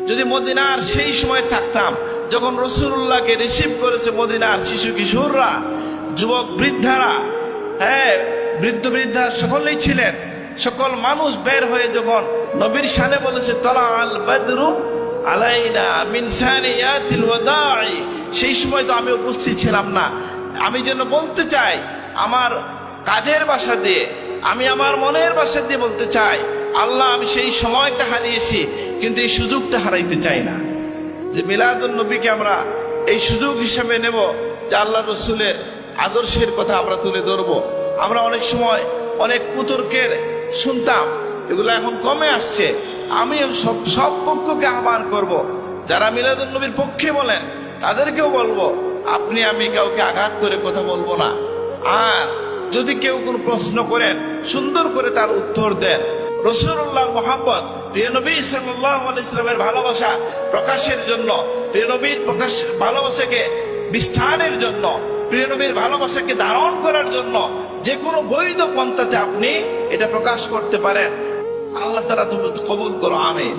যদি মদিনার সেই সময় থাকতাম যখন রাসূলুল্লাহকে রিসিভ করেছে মদিনার শিশু কিশোররা, যুবক বৃদ্ধারা, হ্যাঁ বৃদ্ধ বৃদ্ধা সকলেই ছিলেন, সকল মানুষ বের হয়ে যখন নবীর শানে বলেছে তালা আল বদরু আলাইনা মিন সানিয়াতিল ওয়াদাই, সেই সময় তো আমি উপস্থিত ছিলাম না। আমি যেন বলতে চাই আমার কাজের ভাষা দিয়ে, আমি আমার মনের ভাষা দিয়ে বলতে চাই, আল্লাহ আমি সেই সময়টা হারিয়েছি, কিন্তু এই সুযোগটা হারাইতে চাই না। যে মিলাদুন নবীকে আমরা এই সুযোগ হিসেবে নেব, যে আল্লাহ রসুলের আদর্শের কথা আমরা তুলে ধরবো। আমরা অনেক সময় অনেক কুতর্কের শুনতাম, এগুলো এখন কমে আসছে। আমি সব পক্ষকে আহ্বান করব, যারা মিলাদুন নবীর পক্ষে বলেন তাদেরকেও বলবো, আপনি আমি কাউকে আঘাত করে কথা বলবো না। আর যদি কেউ কোনো প্রশ্ন করেন সুন্দর করে তার উত্তর দেন। রাসূলুল্লাহ মুহাম্মদ প্রিয় নবী সাল্লাল্লাহু আলাইহি ওয়াসাল্লামের ভালোবাসা প্রকাশের জন্য, প্রিয় নবীর ভালোবাসাকে বিস্তারের জন্য, প্রিয় নবীর ভালোবাসাকে ধারণ করার জন্য যে কোনো বৈধ পন্থাতে আপনি এটা প্রকাশ করতে পারেন। আল্লাহ তাআলা তুমি কবুল করো, আমিন।